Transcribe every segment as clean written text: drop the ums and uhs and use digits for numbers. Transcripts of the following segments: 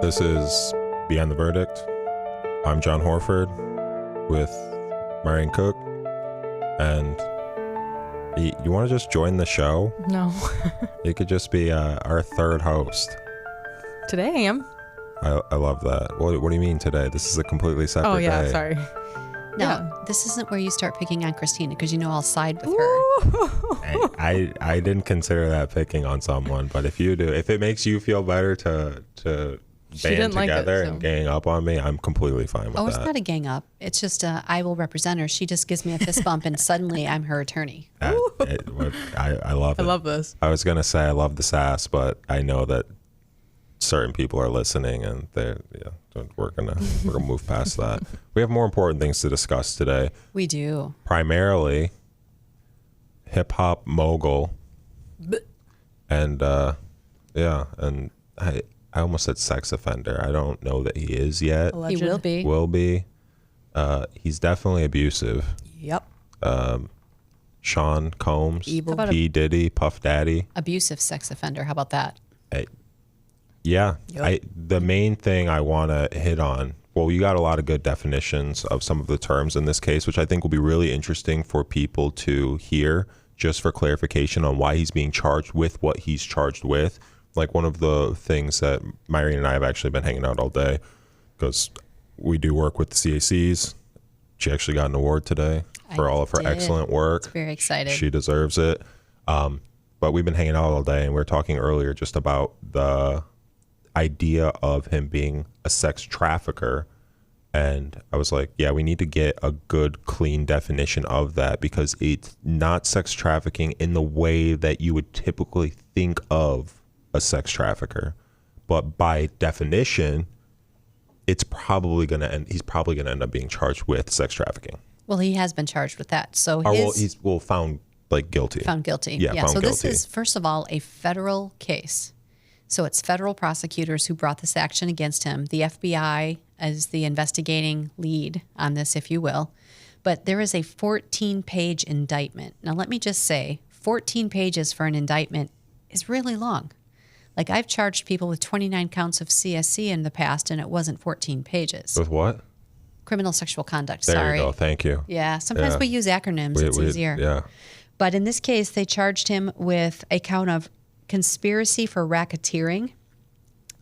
This is Beyond the Verdict. I'm John Horford with Myrene Cook. And you want to just join the show? No. You could just be our third host. Today I am. I love that. What do you mean today? This is a completely separate day. Oh, yeah, sorry. No, This isn't where you start picking on Christina because you know I'll side with her. I didn't consider that picking on someone, but if you do, if it makes you feel better to band together and gang up on me, I'm completely fine with that. Oh, it's not a gang up. It's just I will represent her. She just gives me a fist bump and suddenly I'm her attorney. I love it. I love this. I was going to say I love the sass, but I know that certain people are listening and we're gonna move past that. We have more important things to discuss today. We do. Primarily hip hop mogul. And and I almost said sex offender. I don't know that he is yet. Alleged. He will be. Will be. He's definitely abusive. Yep. Sean Combs, Evil. P. Diddy, Puff Daddy. Abusive sex offender. How about that? Yeah. Yep. The main thing I want to hit on, well, you got a lot of good definitions of some of the terms in this case, which I think will be really interesting for people to hear, just for clarification on why he's being charged with what he's charged with. Like one of the things that Myrene and I have actually been hanging out all day, because we do work with the CACs. She actually got an award today for all of her excellent work. Very excited. She deserves it. But we've been hanging out all day, and we were talking earlier just about the idea of him being a sex trafficker. And I was like, yeah, we need to get a good, clean definition of that, because it's not sex trafficking in the way that you would typically think of a sex trafficker. But by definition, he's probably going to end up being charged with sex trafficking. Well, he has been charged with that. So he's found guilty. Found guilty. Yeah, found so guilty. This is, first of all, a federal case. So it's federal prosecutors who brought this action against him. The FBI is the investigating lead on this, if you will. But there is a 14-page indictment. Now, let me just say, 14 pages for an indictment is really long. Like, I've charged people with 29 counts of CSC in the past, and it wasn't 14 pages. With what? Criminal sexual conduct. There Sorry. you go. Thank you. Yeah. Sometimes we use acronyms. It's easier. Yeah. But in this case, they charged him with a count of conspiracy for racketeering.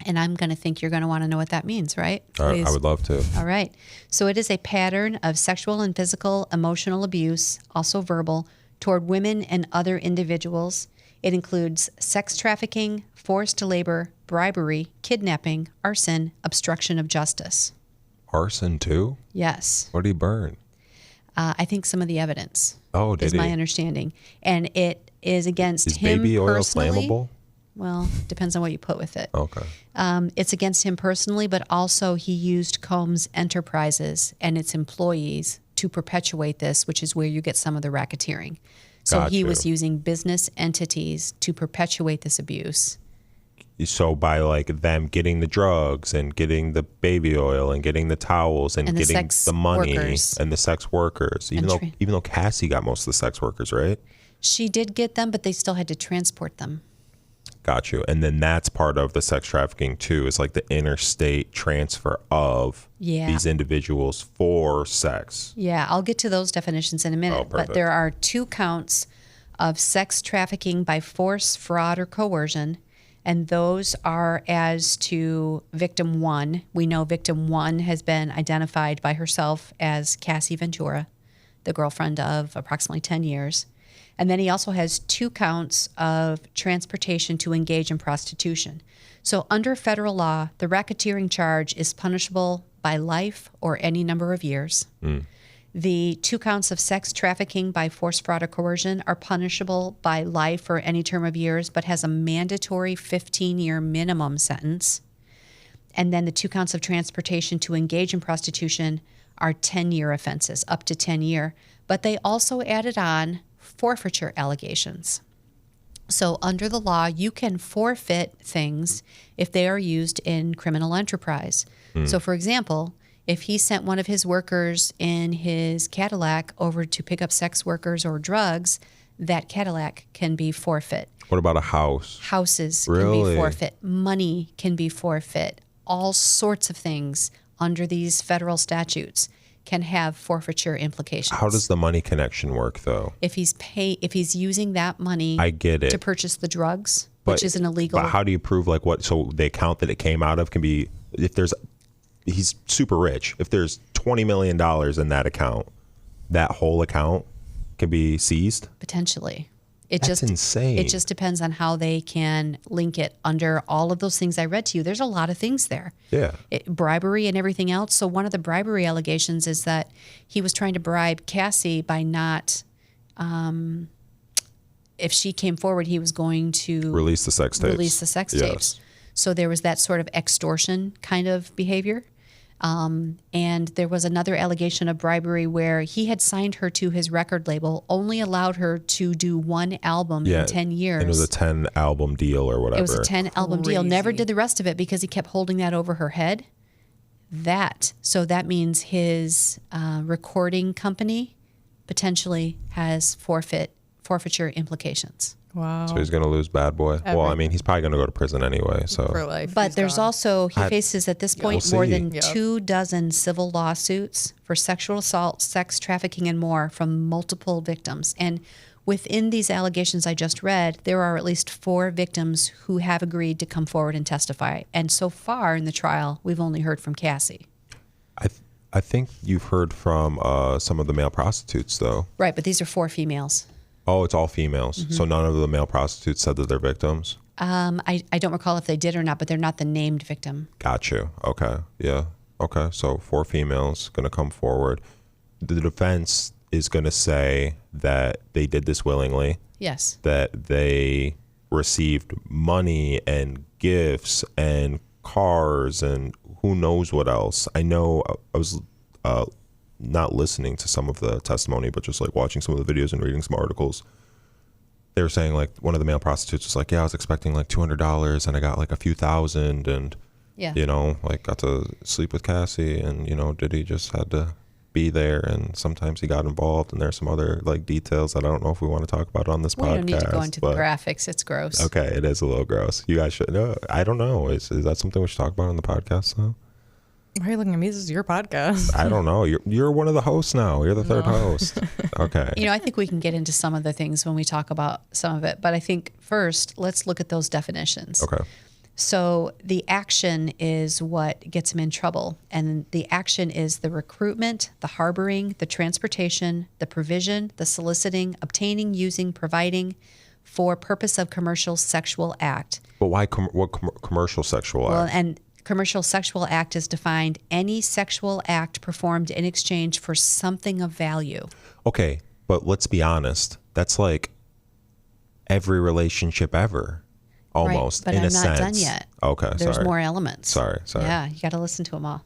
And I'm going to think you're going to want to know what that means, right? I would love to. All right. So it is a pattern of sexual and physical, emotional abuse, also verbal, toward women and other individuals. It includes sex trafficking, forced labor, bribery, kidnapping, arson, obstruction of justice. Arson too? Yes. What did he burn? I think some of the evidence. Oh, did is he? my understanding. And it is against him baby oil personally. flammable? Well, depends on what you put with it. Okay. It's against him personally, but also he used Combs Enterprises and its employees to perpetuate this, which is where you get some of the racketeering. So he was using business entities to perpetuate this abuse. So by like them getting the drugs and getting the baby oil and getting the towels and getting the money and the sex workers, even though Cassie got most of the sex workers, right? She did get them, but they still had to transport them. Got you. And then that's part of the sex trafficking too, is like the interstate transfer of these individuals for sex. Yeah, I'll get to those definitions in a minute. But there are 2 counts of sex trafficking by force, fraud, or coercion. And those are as to victim 1. We know victim 1 has been identified by herself as Cassie Ventura, the girlfriend of approximately 10 years. And then he also has 2 counts of transportation to engage in prostitution. So under federal law, the racketeering charge is punishable by life or any number of years. The 2 counts of sex trafficking by force, fraud, or coercion are punishable by life or any term of years, but has a mandatory 15-year minimum sentence. And then the 2 counts of transportation to engage in prostitution are 10-year offenses, up to 10-year. But they also added on forfeiture allegations. So under the law, you can forfeit things if they are used in criminal enterprise. So for example, if he sent one of his workers in his Cadillac over to pick up sex workers or drugs, that Cadillac can be forfeit. What about a house? Houses Really? can be forfeit. Money can be forfeit. all sorts of things under these federal statutes can have forfeiture implications. How does the money connection work, though? If he's using that money, I get it, to purchase the drugs, which is an illegal. But how do you prove like what? So the account that it came out of can be, if he's super rich. If there's $20 million in that account, that whole account can be seized? Potentially. That's insane. It just depends on how they can link it under all of those things I read to you. There's a lot of things there. Yeah. Bribery and everything else. So one of the bribery allegations is that he was trying to bribe Cassie by not, if she came forward, he was going to release the sex tapes. Tapes. So there was that sort of extortion kind of behavior. And there was another allegation of bribery where he had signed her to his record label, only allowed her to do one album in 10 years. And it was a 10 album deal or whatever. It was a 10 album deal. Never did the rest of it because he kept holding that over her head. So that means his recording company potentially has forfeiture implications. Wow. So he's going to lose Bad Boy. Well, I mean, he's probably going to go to prison anyway. So for life. But there's also, he faces at this point more than 24 civil lawsuits for sexual assault, sex trafficking, and more from multiple victims. And within these allegations I just read, there are at least 4 victims who have agreed to come forward and testify. And so far in the trial, we've only heard from Cassie. I think you've heard from some of the male prostitutes, though. Right, but these are 4 females. Oh, it's all females. Mm-hmm. So none of the male prostitutes said that they're victims? I don't recall if they did or not, but they're not the named victim. Got you. Okay. Yeah. Okay. So 4 females going to come forward. The defense is going to say that they did this willingly. Yes. That they received money and gifts and cars and who knows what else. I know I was not listening to some of the testimony, but just like watching some of the videos and reading some articles. They were saying like one of the male prostitutes was like, yeah, I was expecting like $200 and I got like a few thousand and, you know, like got to sleep with Cassie and, you know, Diddy just had to be there and sometimes he got involved and there's some other like details that I don't know if we want to talk about on this podcast. We don't need to go into the graphics. It's gross. Okay. It is a little gross. You guys should know. I don't know. Is that something we should talk about on the podcast though? Why are you looking at me? This is your podcast. I don't know. You're one of the hosts now. You're the third host. Okay. You know, I think we can get into some of the things when we talk about some of it. But I think first, let's look at those definitions. Okay. So the action is what gets him in trouble. And the action is the recruitment, the harboring, the transportation, the provision, the soliciting, obtaining, using, providing for purpose of commercial sexual act. But why commercial sexual act? Well, and commercial sexual act is defined any sexual act performed in exchange for something of value. Okay, but let's be honest. That's like every relationship ever, almost, right, but in I'm a sense. not done yet. Okay, There's more elements. Sorry. Yeah, you got to listen to them all.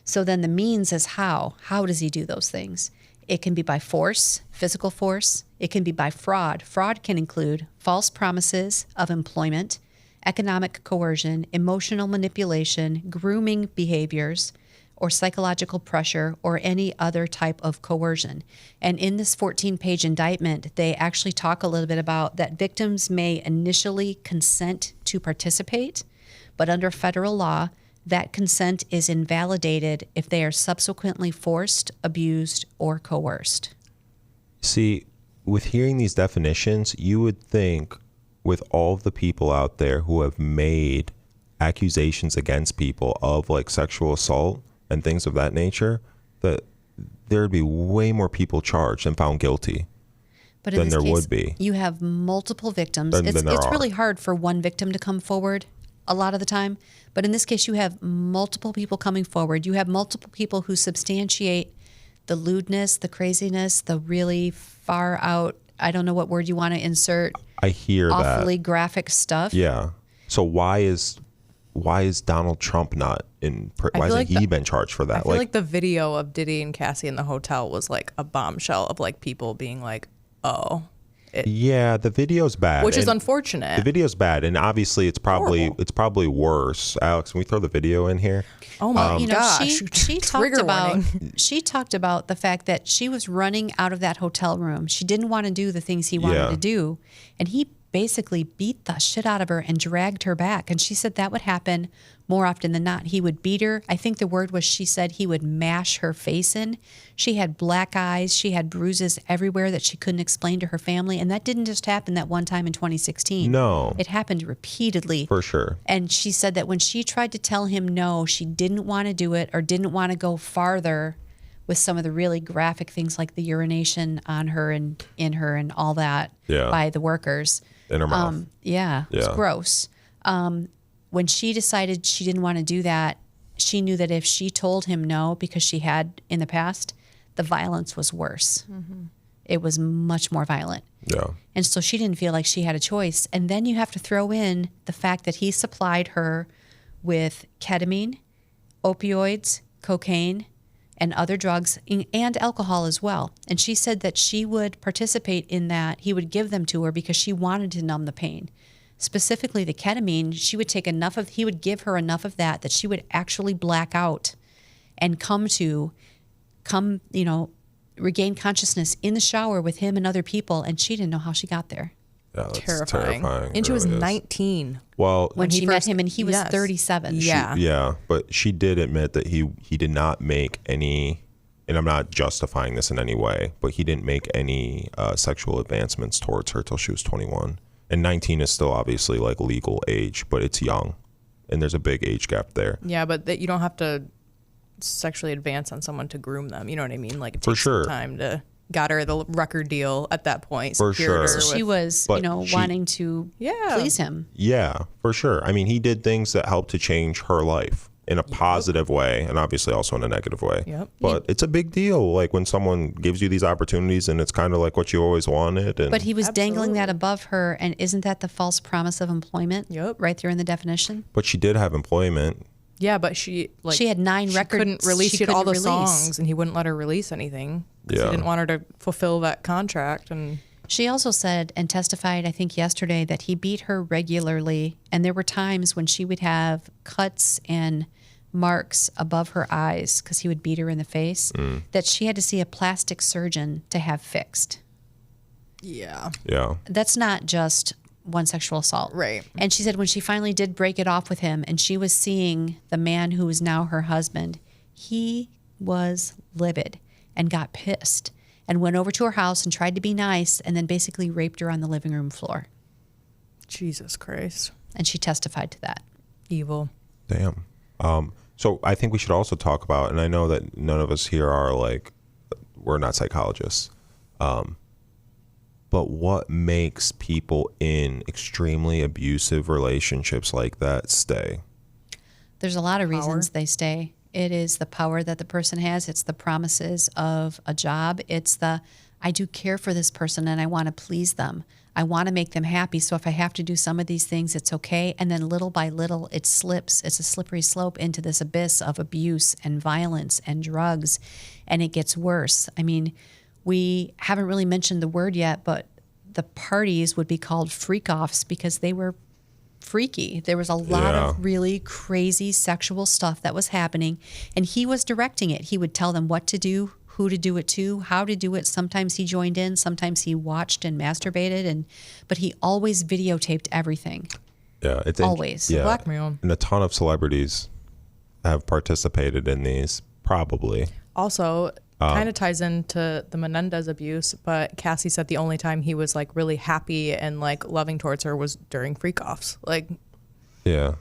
So then the means is how. How does he do those things? It can be by force, physical force. It can be by fraud. Fraud can include false promises of employment, economic coercion, emotional manipulation, grooming behaviors, or psychological pressure, or any other type of coercion. And in this 14-page indictment, they actually talk a little bit about that victims may initially consent to participate, but under federal law, that consent is invalidated if they are subsequently forced, abused, or coerced. See, with hearing these definitions, you would think with all of the people out there who have made accusations against people of like sexual assault and things of that nature, that there would be way more people charged and found guilty than there would be. You have multiple victims. It's really hard for one victim to come forward a lot of the time. But in this case, you have multiple people coming forward. You have multiple people who substantiate the lewdness, the craziness, the really far out, I don't know what word you want to insert. I hear awfully graphic stuff. Yeah. So why is Donald Trump not in? Why hasn't he been charged for that? I feel like the video of Diddy and Cassie in the hotel was like a bombshell of like people being like, "Oh, yeah, the video's bad," which is unfortunate. The video's bad, and obviously it's probably worse. Alex, can we throw the video in here? Oh my gosh! She talked about the fact that she was running out of that hotel room. She didn't want to do the things he wanted to do, and he basically beat the shit out of her and dragged her back. And she said that would happen more often than not. He would beat her. I think the word was, she said he would mash her face in. She had black eyes. She had bruises everywhere that she couldn't explain to her family. And that didn't just happen that one time in 2016. No. It happened repeatedly. For sure. And she said that when she tried to tell him no, she didn't want to do it or didn't want to go farther with some of the really graphic things like the urination on her and in her and all that by the workers. In her mouth. It's gross. When she decided she didn't want to do that, she knew that if she told him no, because she had in the past, the violence was worse. Mm-hmm. It was much more violent. Yeah. And so she didn't feel like she had a choice. And then you have to throw in the fact that he supplied her with ketamine, opioids, cocaine, and other drugs, and alcohol as well. And she said that she would participate in that. He would give them to her because she wanted to numb the pain. Specifically the ketamine, he would give her enough of that she would actually black out and regain consciousness in the shower with him and other people. And she didn't know how she got there. Yeah, that's terrifying. And she was 19. Well, when she met him, and he was 37. Yeah. But she did admit that he did not make any, and I'm not justifying this in any way, but he didn't make any sexual advancements towards her till she was 21. And 19 is still obviously like legal age, but it's young. And there's a big age gap there. Yeah, but you don't have to sexually advance on someone to groom them. You know what I mean? Like, it For takes sure. some time to... Got her the record deal at that point. For sure. So she was, wanting to please him. Yeah, for sure. I mean, he did things that helped to change her life in a positive way, and obviously also in a negative way. Yep. But it's a big deal, like when someone gives you these opportunities and it's kind of like what you always wanted. And but he was dangling that above her, and isn't that the false promise of employment? Yep. Right there in the definition. But she did have employment. Yeah, but she had 9 records. Couldn't release. She had all the songs, and he wouldn't let her release anything. Yeah. He didn't want her to fulfill that contract. And she also said and testified, I think yesterday, that he beat her regularly, and there were times when she would have cuts and marks above her eyes because he would beat her in the face that she had to see a plastic surgeon to have fixed. Yeah. That's not just one sexual assault. Right. And she said when she finally did break it off with him and she was seeing the man who is now her husband, he was livid and got pissed and went over to her house and tried to be nice and then basically raped her on the living room floor. Jesus Christ. And she testified to that. Evil. Damn. So I think we should also talk about, and I know that none of us here are like, we're not psychologists, but what makes people in extremely abusive relationships like that stay? There's a lot of reasons they stay. It is the power that the person has. It's the promises of a job. It's the, I do care for this person and I want to please them. I want to make them happy. So if I have to do some of these things, it's okay. And then little by little, it slips. It's a slippery slope into this abyss of abuse and violence and drugs. And it gets worse. I mean, we haven't really mentioned the word yet, but the parties would be called freak-offs because they were freaky. There was a lot of really crazy sexual stuff that was happening, and he was directing it. He would tell them what to do, who to do it to, how to do it. Sometimes he joined in, sometimes he watched and masturbated, but he always videotaped everything. Yeah, it's always blackmail. And a ton of celebrities have participated in these, probably. Also, kind of ties into the Menendez abuse, but Cassie said the only time he was like really happy and like loving towards her was during freak-offs. Like, yeah,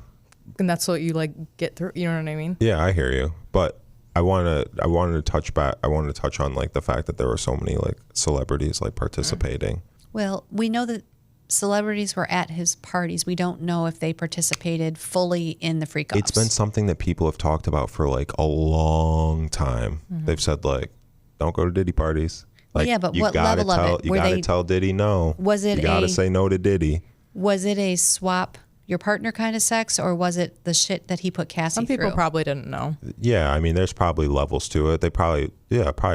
and that's what you like get through. You know what I mean? Yeah, I hear you. But I wanted to touch on like the fact that there were so many like celebrities like participating. Well, we know that celebrities were at his parties. We don't know if they participated fully in the freak-offs. It's been something that people have talked about for like a long time. Mm-hmm. They've said like, don't go to Diddy parties. Like, yeah, but what level of it? You got to tell Diddy no. Was it you got to say no to Diddy. Was it a swap your partner kind of sex, or was it the shit that he put Cassie Some people through? probably didn't know. Yeah, I mean, there's probably levels to it. Probably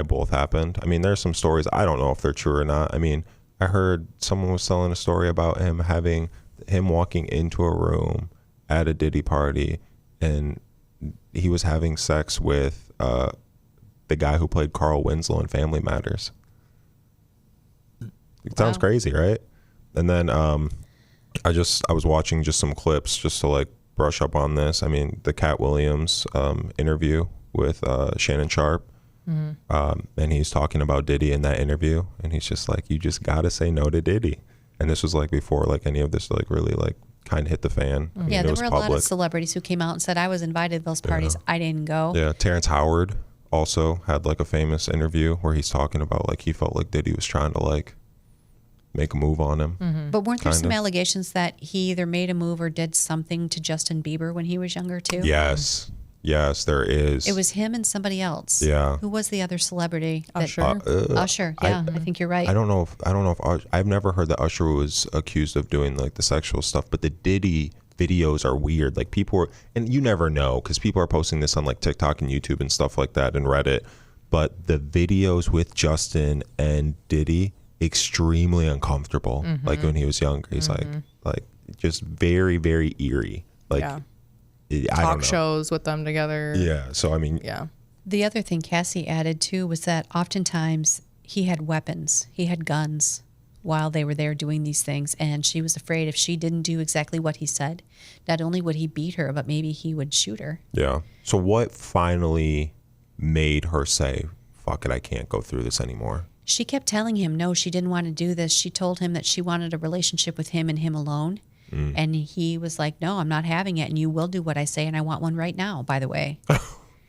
both happened. I mean, there's some stories. I don't know if they're true or not. I mean, I heard someone was telling a story about him walking into a room at a Diddy party, and he was having sex with the guy who played Carl Winslow in Family Matters. It sounds crazy, right? And then I was watching just some clips just to like brush up on this. I mean, the Cat Williams interview with Shannon Sharp. And he's talking about Diddy in that interview, and he's just like, you just gotta say no to Diddy. And this was like before like any of this like really like kind of hit the fan. I mean, there were a lot of celebrities who came out and said, I was invited to those parties. I didn't go. Yeah, Terrence Howard also had like a famous interview where he's talking about like he felt like Diddy was trying to like make a move on him. But weren't there some allegations that he either made a move or did something to Justin Bieber when he was younger too? Yes, there is. It was him and somebody else. Yeah. Who was the other celebrity? Usher. Usher. Yeah, I think you're right. I don't know if I've never heard that Usher was accused of doing like the sexual stuff, but the Diddy videos are weird. Like people are, and you never know because people are posting this on like TikTok and YouTube and stuff like that and Reddit. But the videos with Justin and Diddy, extremely uncomfortable. Like when he was younger, he's like just very, very eerie. Like. Yeah. Talk shows with them together. Yeah. So, I mean. Yeah. The other thing Cassie added, too, was that oftentimes he had weapons. He had guns while they were there doing these things. And she was afraid if she didn't do exactly what he said, not only would he beat her, but maybe he would shoot her. Yeah. So what finally made her say, fuck it, I can't go through this anymore? She kept telling him, no, she didn't want to do this. She told him that she wanted a relationship with him and him alone. And he was like, no, I'm not having it. And you will do what I say. And I want one right now, by the way.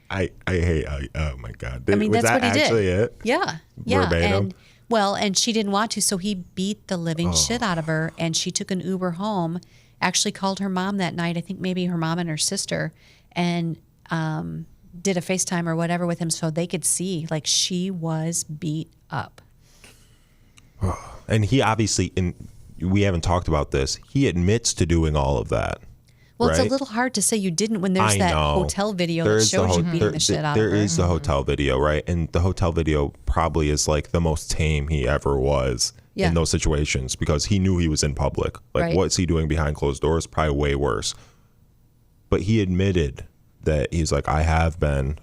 I hate, oh my God. I mean, was that's that what he actually did. It? Yeah. Verbatim? And she didn't want to. So he beat the living shit out of her. And she took an Uber home, actually called her mom that night. I think maybe her mom and her sister, and did a FaceTime or whatever with him so they could see like she was beat up. And he obviously, we haven't talked about this, he admits to doing all of that. Well, right? It's a little hard to say you didn't when there's that hotel video that shows you beating the shit out of her. There is the hotel video, right? And the hotel video probably is like the most tame he ever was in those situations because he knew he was in public. Like, what's he doing behind closed doors? Probably way worse. But he admitted that he's like, I have been,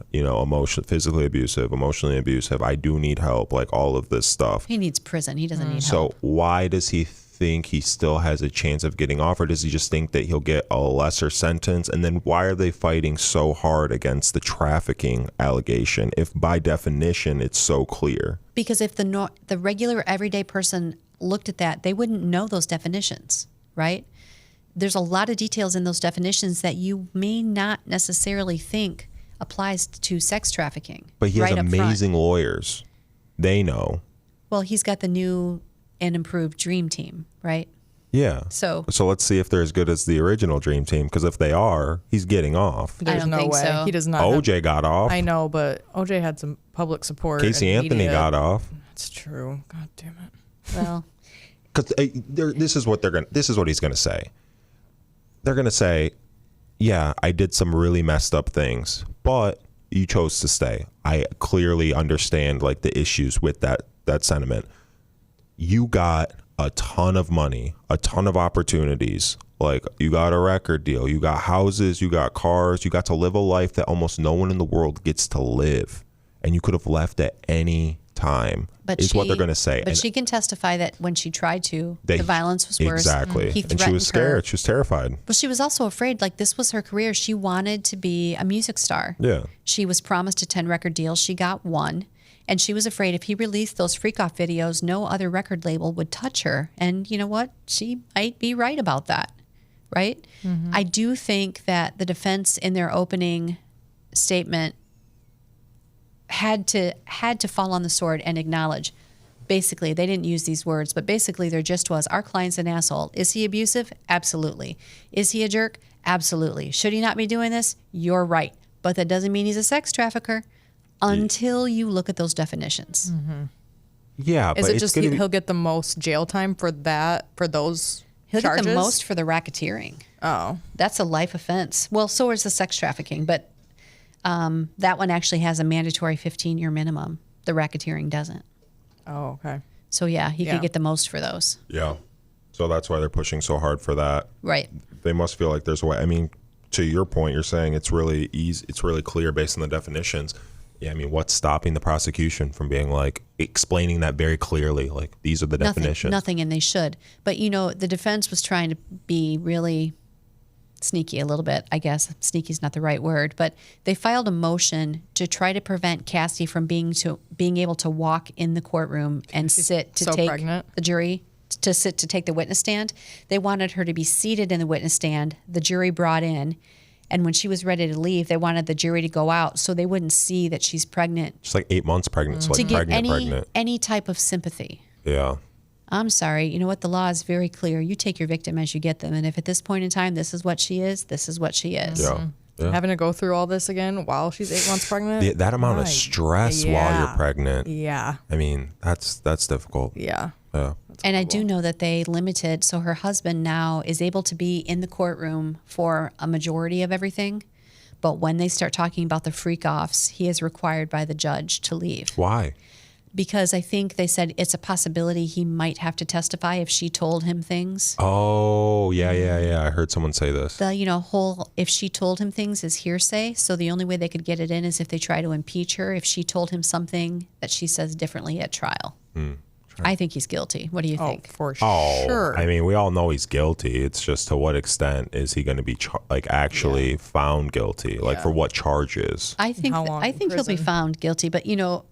physically abusive, emotionally abusive. I do need help, like all of this stuff. He needs prison. He doesn't need So help. why does he think he still has a chance of getting off, or does he just think that he'll get a lesser sentence? And then why are they fighting so hard against the trafficking allegation if by definition it's so clear? Because if the regular everyday person looked at that, they wouldn't know those definitions, right? There's a lot of details in those definitions that you may not necessarily think applies to sex trafficking. But he has amazing lawyers. They know. Well, he's got the new and improved Dream Team, right? Yeah. So let's see if they're as good as the original Dream Team, because if they are, he's getting off. There's no way. So. He does not. OJ got off. I know, but OJ had some public support. Casey Anthony got off. That's true. God damn it. Well, because this is what he's gonna say. They're going to say, yeah, I did some really messed up things, but you chose to stay. I clearly understand like the issues with that sentiment. You got a ton of money, a ton of opportunities. Like you got a record deal, you got houses, you got cars, you got to live a life that almost no one in the world gets to live. And you could have left at any time, what they're going to say. But she can testify that when she tried to, the violence was worse. Exactly. And she was scared. She was terrified. But she was also afraid, like this was her career. She wanted to be a music star. Yeah. She was promised a 10 record deal. She got one. And she was afraid if he released those freak-off videos, no other record label would touch her. And you know what? She might be right about that, right? Mm-hmm. I do think that the defense in their opening statement had to fall on the sword and acknowledge, basically, they didn't use these words, but basically their gist was, our client's an asshole. Is he abusive? Absolutely. Is he a jerk? Absolutely. Should he not be doing this? You're right. But that doesn't mean he's a sex trafficker until you look at those definitions. Mm-hmm. Yeah, but is it just he'll get the most jail time for those He'll charges? Get the most for the racketeering. Oh. That's a life offense. Well, so is the sex trafficking, but that one actually has a mandatory 15-year minimum. The racketeering doesn't. Oh, okay. So yeah, he could get the most for those. Yeah. So that's why they're pushing so hard for that. Right. They must feel like there's a way. I mean, to your point, you're saying it's really easy. It's really clear based on the definitions. Yeah, I mean, what's stopping the prosecution from being like explaining that very clearly? Like, these are the definitions. Nothing, and they should. But, you know, the defense was trying to be really sneaky a little bit, I guess. Sneaky is not the right word, but they filed a motion to try to prevent Cassie from being able to walk in the courtroom and sit to take the jury, to sit to take the witness stand. They wanted her to be seated in the witness stand, the jury brought in, and when she was ready to leave, they wanted the jury to go out so they wouldn't see that she's pregnant. She's like 8 months pregnant, so like to get pregnant. any type of sympathy. Yeah. I'm sorry. You know what? The law is very clear. You take your victim as you get them. And if at this point in time, this is what she is, this is what she is. Yeah. Yeah. Having to go through all this again while she's 8 months pregnant. That amount of stress while you're pregnant. Yeah. I mean, that's difficult. Yeah. Yeah. And I do know that they limited, so her husband now is able to be in the courtroom for a majority of everything. But when they start talking about the freak-offs, he is required by the judge to leave. Why? Because I think they said it's a possibility he might have to testify if she told him things. Oh, yeah. I heard someone say this. The, whole if she told him things is hearsay. So the only way they could get it in is if they try to impeach her, if she told him something that she says differently at trial. I think he's guilty. What do you think? For sure. I mean, we all know he's guilty. It's just to what extent is he going to be actually found guilty? Like for what charges? I think he'll be found guilty. But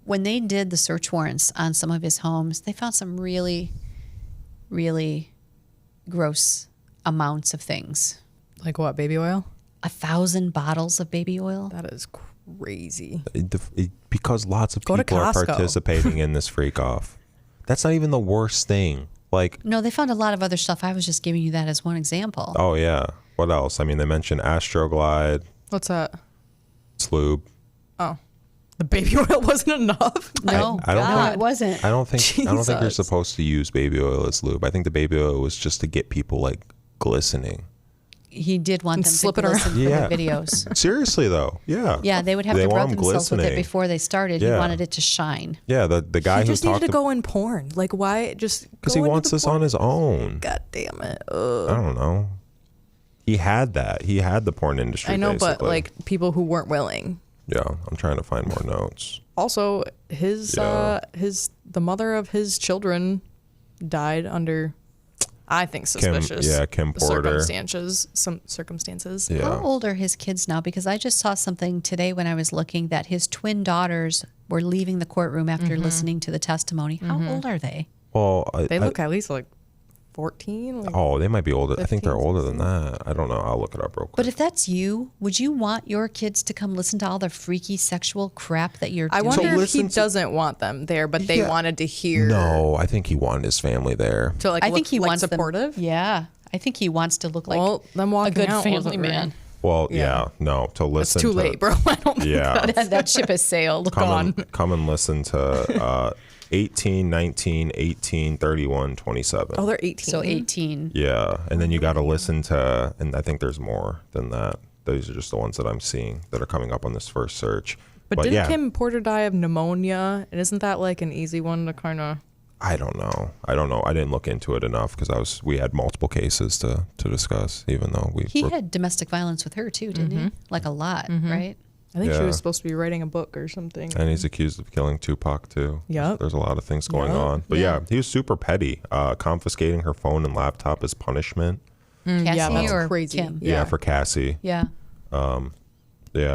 when they did the search warrants on some of his homes, they found some really, really gross amounts of things. Like what? Baby oil? 1,000 bottles of baby oil. That is crazy. Because lots of people are participating in this freak off. That's not even the worst thing. Like, no, they found a lot of other stuff. I was just giving you that as one example. Oh, yeah. What else? I mean, they mentioned Astroglide. What's that? Lube. Oh. The baby oil wasn't enough? No, I don't think it wasn't. I don't think you're supposed to use baby oil as lube. I think the baby oil was just to get people like glistening. He did want them slip to glisten for the videos. Seriously though, yeah. Yeah, they would have to rub themselves with it before they started. Yeah. He wanted it to shine. Yeah, the guy who just needed to go in porn. Like why? Just because he wants this on his own. God damn it! I don't know. He had that. He had the porn industry. I know, basically. but like people who weren't willing. Yeah, I'm trying to find more notes. Also, the mother of his children died under, I think, suspicious. Kim Porter. Circumstances. Yeah. How old are his kids now? Because I just saw something today when I was looking that his twin daughters were leaving the courtroom after listening to the testimony. How old are they? Well, they look at least like 14. They might be older. 15, I think they're older than that. I don't know. I'll look it up real quick. But if that's you, would you want your kids to come listen to all the freaky sexual crap that you're doing? I wonder if he doesn't want them there, but they wanted to hear. No, I think he wanted his family there. To I think he wants supportive. Yeah. I think he wants to look like a good family man. Well, to listen. It's too late, bro. I don't think that ship has sailed. Come and listen to 18, 19, 18, 31, 27. Oh, they're 18. So 18. Yeah. And then you got to listen to, and I think there's more than that. Those are just the ones that I'm seeing that are coming up on this first search. But didn't Kim Porter die of pneumonia? And isn't that like an easy one to kind of... I don't know. I didn't look into it enough because we had multiple cases to discuss, even though he had domestic violence with her too, didn't he? Like a lot, right? I think she was supposed to be writing a book or something. And he's accused of killing Tupac too. Yeah. There's a lot of things going on. But he was super petty. Confiscating her phone and laptop as punishment. Cassie or crazy. Kim? Yeah, for Cassie. Yeah.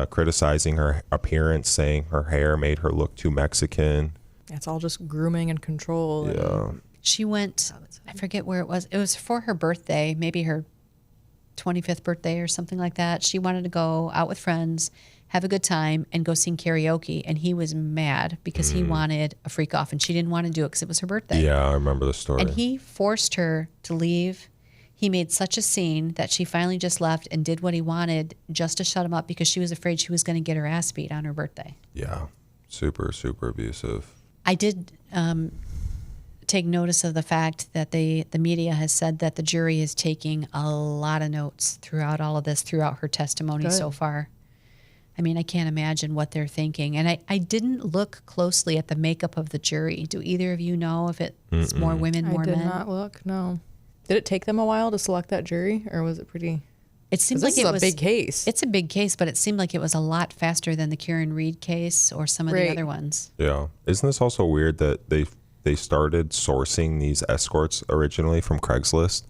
Criticizing her appearance, saying her hair made her look too Mexican. It's all just grooming and control. Yeah. She went, I forget where it was. It was for her birthday, maybe her 25th birthday or something like that. She wanted to go out with friends, have a good time, and go sing karaoke. And he was mad because he wanted a freak off, and she didn't want to do it because it was her birthday. Yeah, I remember the story. And he forced her to leave. He made such a scene that she finally just left and did what he wanted just to shut him up because she was afraid she was going to get her ass beat on her birthday. Yeah, super, super abusive. I did take notice of the fact that the media has said that the jury is taking a lot of notes throughout all of this, throughout her testimony so far. I mean, I can't imagine what they're thinking. And I didn't look closely at the makeup of the jury. Do either of you know if it's more women, more men? I did not look, no. Did it take them a while to select that jury, or was it pretty... It seemed This like is it was a big case. It's a big case, but it seemed like it was a lot faster than the Karen Reed case or some of the other ones. Yeah. Isn't this also weird that they started sourcing these escorts originally from Craigslist?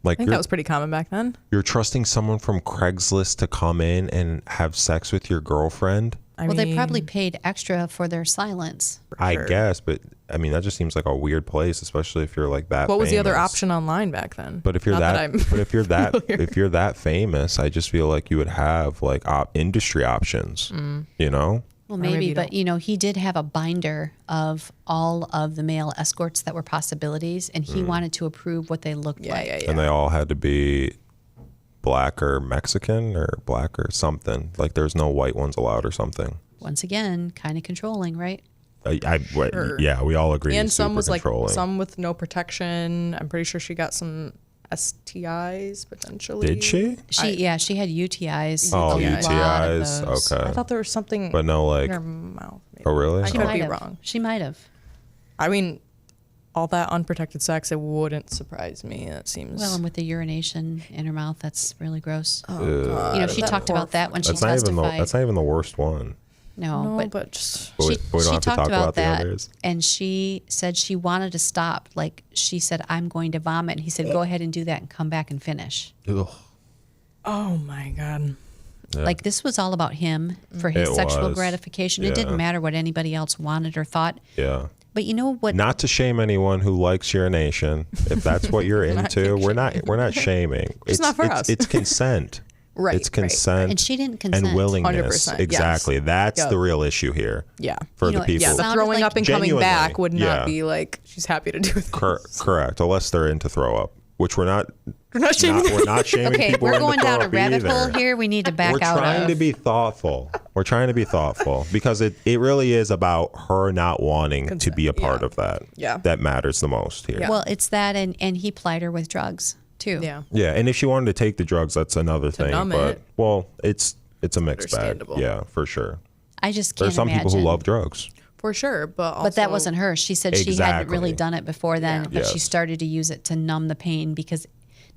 Like, I think that was pretty common back then. You're trusting someone from Craigslist to come in and have sex with your girlfriend? They probably paid extra for their silence. I guess, but I mean, that just seems like a weird place, especially if you're like that. What was the other famous. option online back then? But if you're if you're that famous, I just feel like you would have like industry options, you know? Well, maybe but he did have a binder of all of the male escorts that were possibilities, and he wanted to approve what they looked like. Yeah. And they all had to be black or Mexican or black or something. Like there's no white ones allowed or something. Once again, kind of controlling, right? Yeah, we all agree. And some was controlling. Like some with no protection. I'm pretty sure she got some STIs potentially. Did she? She had UTIs. Oh, UTIs. Okay. I thought there was something. But no, like in her mouth. Maybe. Oh, really? I could be wrong. She might have. I mean, all that unprotected sex, it wouldn't surprise me. That seems. Well, and with the urination in her mouth, that's really gross. Oh, God. She talked about that when she testified. That's not even the worst one. No, but just she talked about that, the others. And she said she wanted to stop. Like she said, I'm going to vomit. And he said, go ahead and do that and come back and finish. Ugh. Oh my God. Yeah. Like this was all about him for his sexual gratification. It didn't matter what anybody else wanted or thought. Yeah. But you know what? Not to shame anyone who likes urination. If that's what you're into, we're not shaming. It's not for us. It's consent. Right. It's consent. And she didn't consent. And willingness. 100%, Exactly. yes. That's the real issue here. Yeah. For the people. Yeah, the throwing up and coming back would not yeah. be like, she's happy to do this. Correct. Unless they're into throw up, which we're not. We're not shaming. We're not shaming Okay, people. we're going down a up rabbit either. hole here. We need to back out. We're trying to be thoughtful. We're trying to be thoughtful because it really is about her not wanting to be a part of that. Yeah. That matters the most here. Yeah. Well, it's that, and he plied her with drugs too. Yeah. Yeah, and if she wanted to take the drugs, that's another thing. numb But it. well, it's a mixed bag. Understandable. Yeah, for sure. I just can't There's some imagine. people who love drugs. For sure. But also. But that wasn't her. She said she hadn't really Exactly. done it before then, but she Yes. started to use it to numb the pain because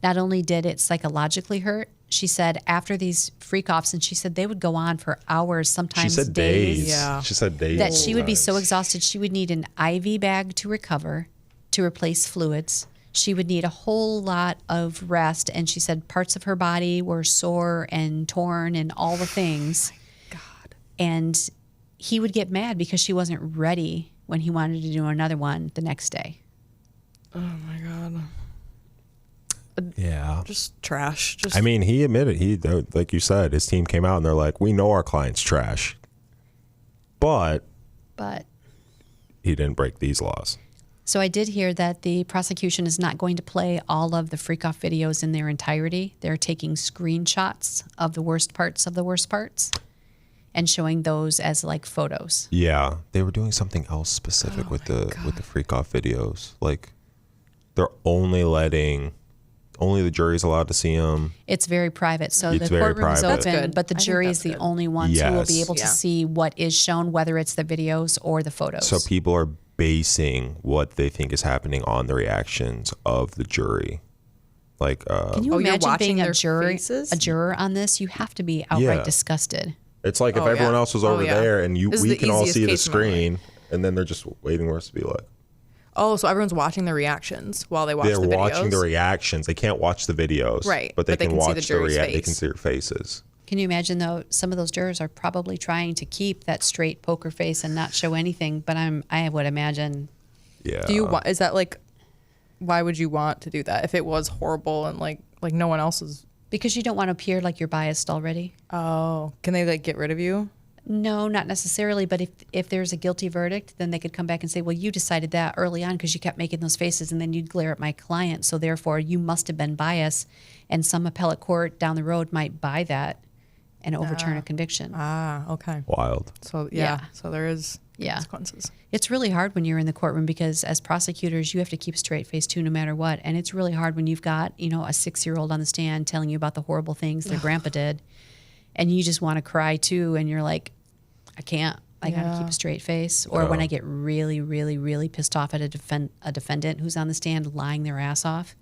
not only did it psychologically hurt, she said after these freak offs, and she said they would go on for hours, She sometimes said days. days. She said days. That she would be so exhausted, she would need an IV bag to recover, to replace fluids. She would need a whole lot of rest, and she said parts of her body were sore and torn and all the things. God. And he would get mad because she wasn't ready when he wanted to do another one the next day. Oh my God. Yeah. Just trash. Just I mean, he admitted like you said, his team came out and they're like, we know our client's trash, but he didn't break these laws. So I did hear that the prosecution is not going to play all of the freak off videos in their entirety. They're taking screenshots of the worst parts and showing those as like photos. Yeah, they were doing something else specific with the freak off videos. Like they're only the jury's allowed to see them. It's very private. So It's the very courtroom is private. open, That's good. but the I think jury that's is the good. only ones who will be Yes. able to Yeah. see what is shown, whether it's the videos or the photos. So people are basing what they think is happening on the reactions of the jury. Like, Can you Oh, you're imagine watching being a their juror, faces? on this? You have to be outright Yeah. disgusted. it's like if Oh, everyone yeah. else was Oh, over yeah. there and This is we the can all easiest see the case in my life. screen, and then they're just waiting for us to be like, Oh, so everyone's watching the reactions while they watch they're the videos. watching the reactions. They can't watch the videos, Right, But they but they can can see watch the jury's They can face. see their faces. Can you imagine though? Some of those jurors are probably trying to keep that straight poker face and not show anything. But I would imagine. Yeah. Do you want? Is that like? Why would you want to do that if it was horrible and like no one else is? Because you don't want to appear like you're biased already. Oh, can they like get rid of you? No, not necessarily. But if there's a guilty verdict, then they could come back and say, well, you decided that early on because you kept making those faces, and then you'd glare at my client. So therefore, you must have been biased. And some appellate court down the road might buy that and overturn a conviction. Ah, okay. Wild. So Yeah. so there is Yeah. consequences. It's really hard when you're in the courtroom because as prosecutors, you have to keep a straight face too, no matter what. And it's really hard when you've got, a 6-year-old on the stand telling you about the horrible things their grandpa did. And you just want to cry too. And you're like, I can't. I got to keep a straight face. Or when I get really, really, really pissed off at a defendant who's on the stand lying their ass off,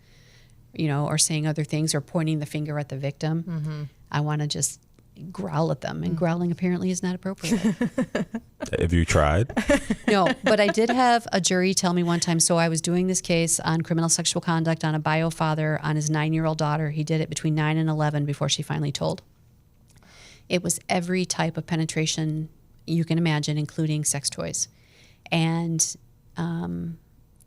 or saying other things or pointing the finger at the victim, I want to just growl at them. And growling apparently is not appropriate. Have you tried? No, but I did have a jury tell me one time. So I was doing this case on criminal sexual conduct on a bio father on his 9-year-old daughter. He did it between 9 and 11 before she finally told. It was every type of penetration you can imagine, including sex toys. And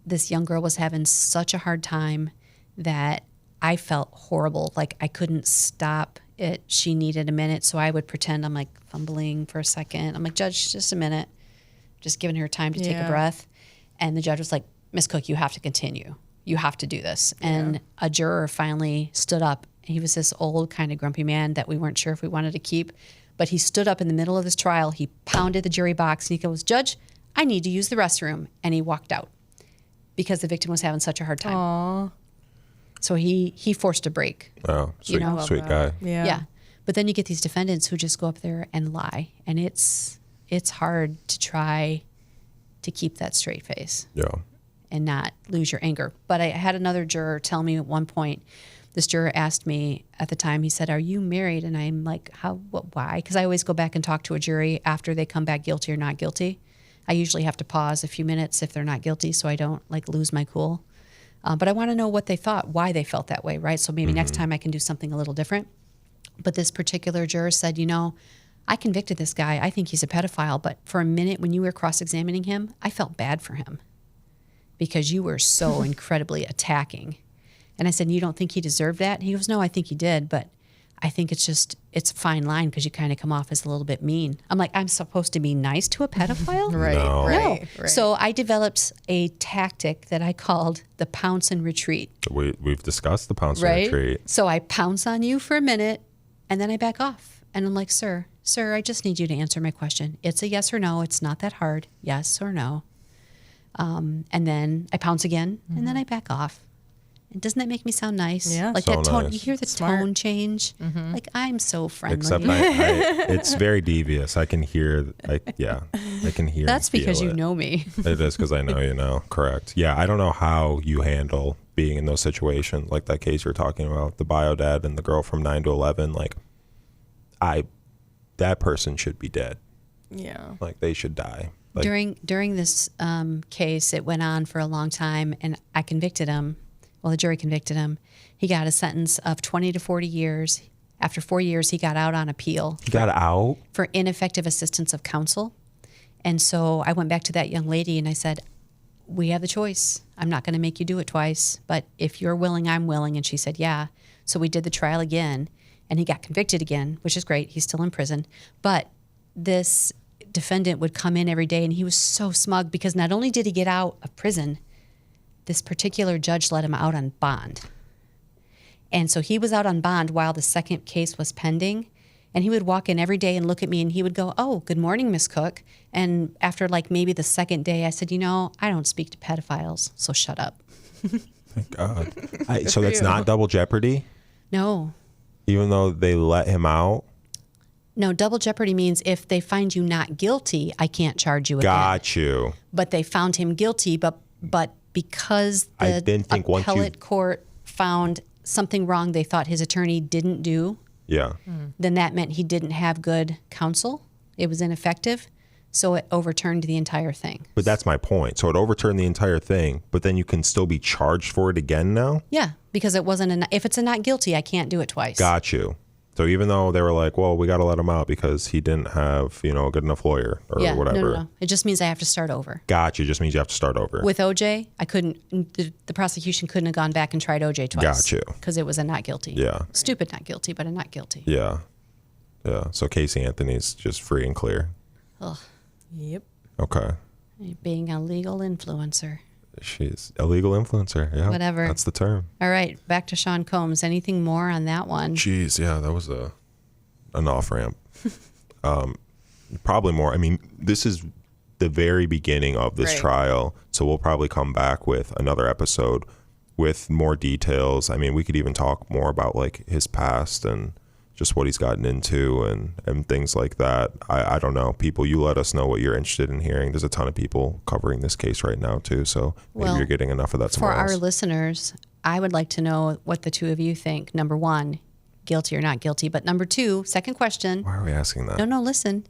this young girl was having such a hard time that I felt horrible. Like I couldn't stop it. She needed a minute. So I would pretend I'm like fumbling for a second. I'm like, Judge, just a minute. Just giving her time to take a breath. And the judge was like, Miss Cook, you have to continue. You have to do this. And a juror finally stood up. He was this old kind of grumpy man that we weren't sure if we wanted to keep. But he stood up in the middle of this trial. He pounded the jury box and he goes, Judge, I need to use the restroom. And he walked out because the victim was having such a hard time. Aww. So he forced a break. Oh, sweet guy. Yeah. But then you get these defendants who just go up there and lie. And it's hard to try to keep that straight face. Yeah. And not lose your anger. But I had another juror tell me at one point, this juror asked me at the time, he said, are you married? And I'm like, why? Because I always go back and talk to a jury after they come back guilty or not guilty. I usually have to pause a few minutes if they're not guilty so I don't like lose my cool. But I want to know what they thought, why they felt that way, right? So maybe next time I can do something a little different. But this particular juror said, I convicted this guy. I think he's a pedophile. But for a minute when you were cross-examining him, I felt bad for him because you were so incredibly attacking. And I said, you don't think he deserved that? And he goes, no, I think he did. But I think it's a fine line because you kind of come off as a little bit mean. I'm like, I'm supposed to be nice to a pedophile? Right. So I developed a tactic that I called the pounce and retreat. We've discussed the pounce and retreat. So I pounce on you for a minute and then I back off. And I'm like, sir, I just need you to answer my question. It's a yes or no. It's not that hard. Yes or no. And then I pounce again and then I back off. And doesn't that make me sound nice? Yeah. Like so that tone, nice. You hear the tone change? Like I'm so friendly. Except it's very devious. I can hear, I can hear. That's because you know me. It is because I know you know. Correct. Yeah, I don't know how you handle being in those situations, like that case you're talking about, the bio dad and the girl from 9 to 11. Like, that person should be dead. Yeah. Like they should die. Like, During this case, it went on for a long time, and I convicted him. Well, the jury convicted him. He got a sentence of 20 to 40 years. After 4 years, he got out on appeal. He got out? For ineffective assistance of counsel. And so I went back to that young lady and I said, we have the choice. I'm not going to make you do it twice, but if you're willing, I'm willing. And she said, yeah. So we did the trial again, and he got convicted again, which is great. He's still in prison. But this defendant would come in every day, and he was so smug because not only did he get out of prison, this particular judge let him out on bond. And so he was out on bond while the second case was pending. And he would walk in every day and look at me and he would go, oh, good morning, Miss Cook. And after like maybe the second day, I said, I don't speak to pedophiles, so shut up. Thank God. So that's not double jeopardy? No. Even though they let him out? No, double jeopardy means if they find you not guilty, I can't charge you again. Got you. But they found him guilty, but because the appellate court found something wrong they thought his attorney didn't do, then that meant he didn't have good counsel. It was ineffective. So it overturned the entire thing. But that's my point. So it overturned the entire thing, but then you can still be charged for it again now? Yeah, because it wasn't if it's a not guilty, I can't do it twice. Got you. So even though they were like, well, we got to let him out because he didn't have, a good enough lawyer or whatever. No. It just means I have to start over. Got you. Just means you have to start over. With OJ, I couldn't, the prosecution couldn't have gone back and tried OJ twice. Got you. Because it was a not guilty. Yeah. Stupid not guilty, but a not guilty. Yeah. Yeah. So Cassie Anthony's just free and clear. Ugh. Yep. Okay. Being a legal influencer. She's a legal influencer. Yeah. Whatever. That's the term. All right. Back to Sean Combs. Anything more on that one? Jeez. Yeah. That was an off-ramp. Probably more. I mean, this is the very beginning of this trial. So we'll probably come back with another episode with more details. I mean, we could even talk more about like his past and just what he's gotten into and things like that. I don't know. People, you let us know what you're interested in hearing. There's a ton of people covering this case right now too. So maybe you're getting enough of that somewhere else. For our listeners, I would like to know what the two of you think. Number one, guilty or not guilty. But number two, second question. Why are we asking that? No, listen.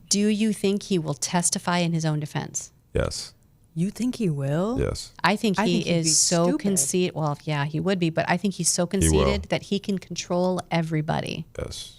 Do you think he will testify in his own defense? Yes. You think he will? Yes. I think I he think he'd be is so stupid. conceited. Well, yeah, he would be, but I think he's so conceited that he can control everybody. Yes.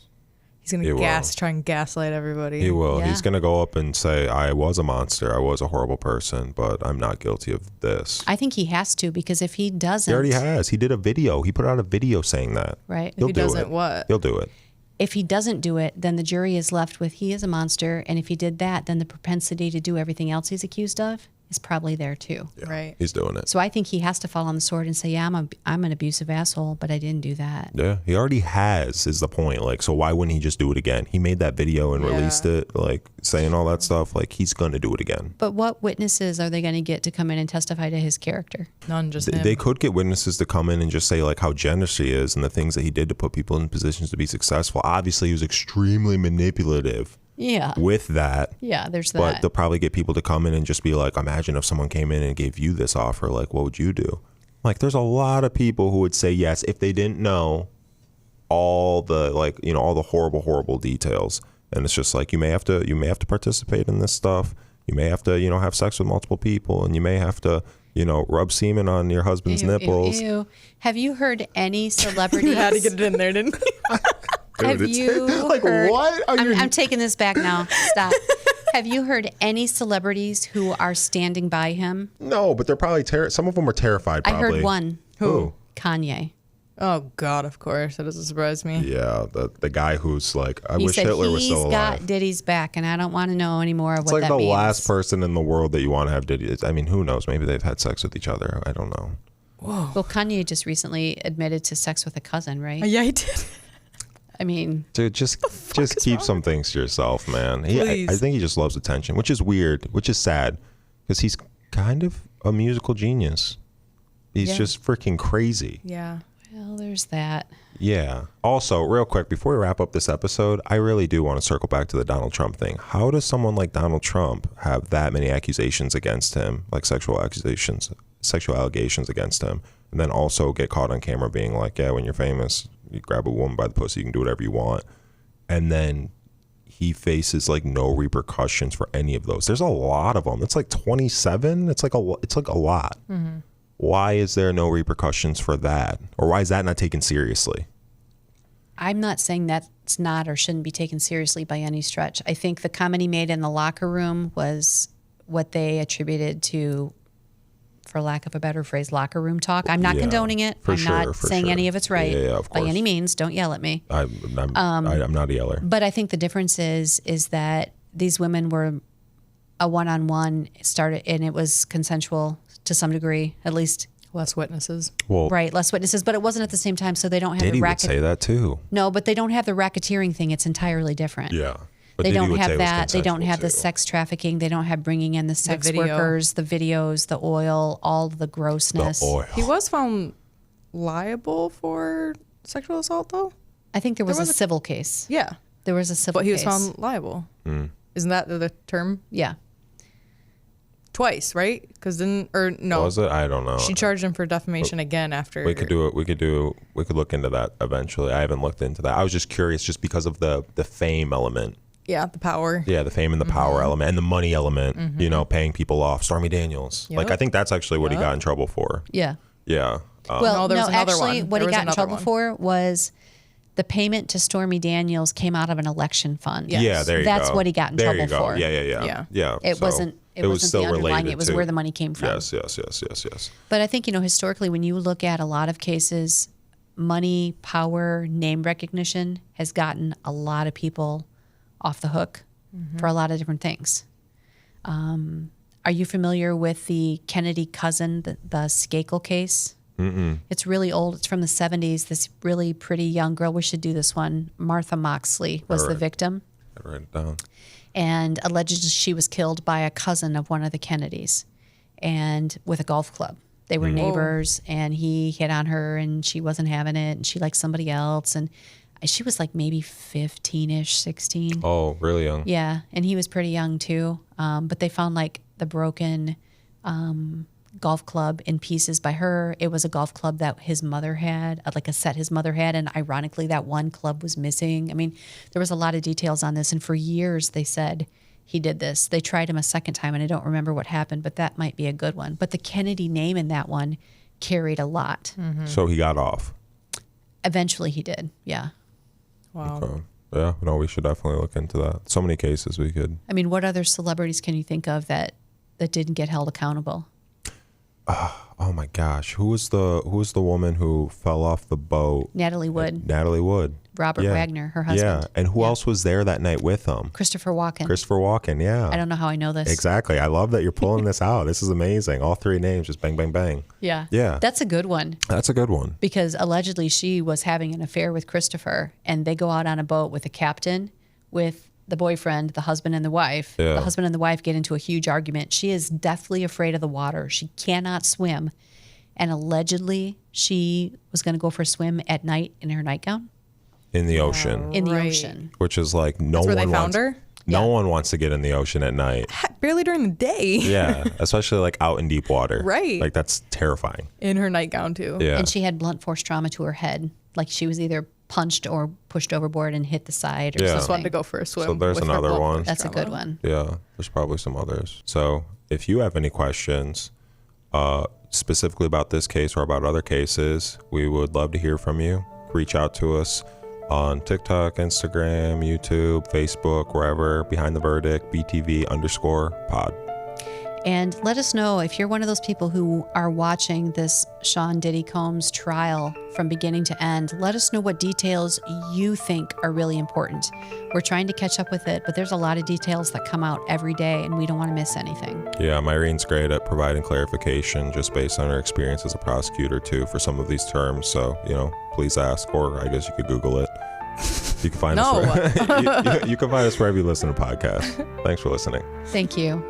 He's going to try and gaslight everybody. He will. Yeah. He's going to go up and say, I was a monster. I was a horrible person, but I'm not guilty of this. I think he has to, because if he doesn't... He already has. He did a video. He put out a video saying that. Right. If he doesn't, what? He'll do it. If he doesn't do it, then the jury is left with he is a monster. And if he did that, then the propensity to do everything else he's accused of is probably there too. Yeah, Right. He's doing it. So I think he has to fall on the sword and say, yeah, I'm an abusive asshole, but I didn't do that. Yeah, he already has, is the point. Like, so why wouldn't he just do it again? He made that video and released it, like, saying all that stuff. Like, he's going to do it again. But what witnesses are they going to get to come in and testify to his character? None, just him. They could get witnesses to come in and just say, like, how generous he is and the things that he did to put people in positions to be successful. Obviously, he was extremely manipulative. Yeah. With that. Yeah, there's that. But they'll probably get people to come in and just be like, imagine if someone came in and gave you this offer, like, what would you do? Like, there's a lot of people who would say yes if they didn't know all the, like, you know, all the horrible, horrible details. And it's just like, you may have to participate in this stuff. You may have to, you know, have sex with multiple people, and you may have to, you know, rub semen on your husband's nipples. Ew. Have you heard any celebrities? You had to get it in there, didn't you? Have you like heard, what? I'm taking this back now. Stop. Have you heard any celebrities who are standing by him? No, but they're probably some of them were terrified. Probably. I heard one. Who? Kanye. Oh God, of course. That doesn't surprise me. Yeah, the guy who's like, I He wish said Hitler was still alive. He's got Diddy's back, and I don't want to know anymore It's what like that the means. last person in the world that you want to have Diddy. I mean, who knows? Maybe they've had sex with each other. I don't know. Whoa. Well, Kanye just recently admitted to sex with a cousin, right? Yeah, he did. I mean, Dude, just keep some things to yourself, man. I think he just loves attention, which is weird, which is sad, because he's kind of a musical genius. He's just freaking crazy. Yeah. well, there's that. Yeah. Also, real quick, before we wrap up this episode, I really do want to circle back to the Donald Trump thing. How does someone like Donald Trump have that many accusations against him, like sexual allegations against him, and then also get caught on camera being like, yeah, when you're famous, you grab a woman by the pussy, you can do whatever you want. And then he faces like no repercussions for any of those. There's a lot of them. It's like 27. It's like a lot. Mm-hmm. Why is there no repercussions for that? Or why is that not taken seriously? I'm not saying that's not or shouldn't be taken seriously by any stretch. I think the comment he made in the locker room was what they attributed to, for lack of a better phrase, locker room talk. I'm not condoning it. I'm not saying any of it's right by any means. Don't yell at me. I'm not a yeller. But I think the difference is that these women were a one-on-one started, and it was consensual to some degree, at least. Less witnesses. Well, Right, less witnesses, but it wasn't at the same time, so they don't have Diddy the would say that too. No, but they don't have the racketeering thing. It's entirely different. Yeah. But They Diddy don't would say have it was that. They don't have consensual, the too. sex trafficking. They don't have bringing in the sex video. workers, the videos, the oil, all the grossness. The oil. He was found liable for sexual assault, though? I think there was was a a- civil case. Yeah. There was a civil But he was case. found liable. Isn't that the term? Yeah. Twice, right? Because no. Was it? I don't know. She charged him for defamation again after. We could do it. We could look into that eventually. I haven't looked into that. I was just curious, just because of the fame element. Yeah, the power. Yeah, the fame and the power element and the money element. You know, paying people off. Stormy Daniels. Yep. Like, I think that's actually what he got in trouble for. Yeah. Yeah. Well, No, there was another actually, one. what There he was got in another trouble one. for was the payment to Stormy Daniels came out of an election fund. Yes. Yeah, there you That's go. what he got in There trouble you go. for. Yeah. It So wasn't. It was wasn't still the underlying. related It was to- where the money came from. Yes. But I think, historically, when you look at a lot of cases, money, power, name recognition has gotten a lot of people off the hook for a lot of different things. Are you familiar with the Kennedy cousin, the Skakel case? Mm-mm. It's really old. It's from the 70s. This really pretty young girl. We should do this one. Martha Moxley was the victim. I'd write it down. And allegedly she was killed by a cousin of one of the Kennedys, and with a golf club. They were neighbors, and he hit on her, and she wasn't having it, and she liked somebody else, and she was like maybe 15-ish, 16. Oh, really young. Yeah, and he was pretty young too. But they found like the broken golf club in pieces by her. It was a golf club that his mother had, like a set his mother had. And ironically, that one club was missing. I mean, there was a lot of details on this. And for years, they said he did this. They tried him a second time, and I don't remember what happened, but that might be a good one. But the Kennedy name in that one carried a lot. Mm-hmm. So he got off. Eventually he did. Yeah. Wow. Okay. Yeah, no, we should definitely look into that. So many cases we could. I mean, what other celebrities can you think of that didn't get held accountable? Oh my gosh, who was the woman who fell off the boat? Natalie Wood. Natalie Wood. Robert Yeah. Wagner, her husband. Yeah, and who else was there that night with them? Christopher Walken. Christopher Walken, yeah. I don't know how I know this. Exactly. I love that you're pulling this out. This is amazing. All three names, just bang, bang, bang. Yeah. Yeah. That's a good one. That's a good one. Because allegedly she was having an affair with Christopher, and they go out on a boat with a captain, with the boyfriend, the husband, and the wife. Yeah. The husband and the wife get into a huge argument. She is deathly afraid of the water. She cannot swim. And allegedly she was going to go for a swim at night in her nightgown. In the ocean. In the Right. ocean. Which is like no That's where one they found wants, her? No Yeah. one wants to get in the ocean at night. Barely during the day. Yeah, especially like out in deep water. Right. Like that's terrifying. In her nightgown, too. Yeah. And she had blunt force trauma to her head. Like she was either punched or pushed overboard and hit the side or Yeah. Just something. wanted to go for a swim. So there's with her another blunt one. force That's a trauma. good one. Yeah, there's probably some others. So if you have any questions specifically about this case or about other cases, we would love to hear from you. Reach out to us on TikTok, Instagram, YouTube, Facebook, wherever, Behind the Verdict, BTV_pod. And let us know if you're one of those people who are watching this Sean Diddy Combs trial from beginning to end. Let us know what details you think are really important. We're trying to catch up with it, but there's a lot of details that come out every day, and we don't want to miss anything. Yeah, Myrene's great at providing clarification just based on her experience as a prosecutor, too, for some of these terms. So, please ask, or I guess you could Google it. You can find us. You can find us wherever you listen to podcasts. Thanks for listening. Thank you.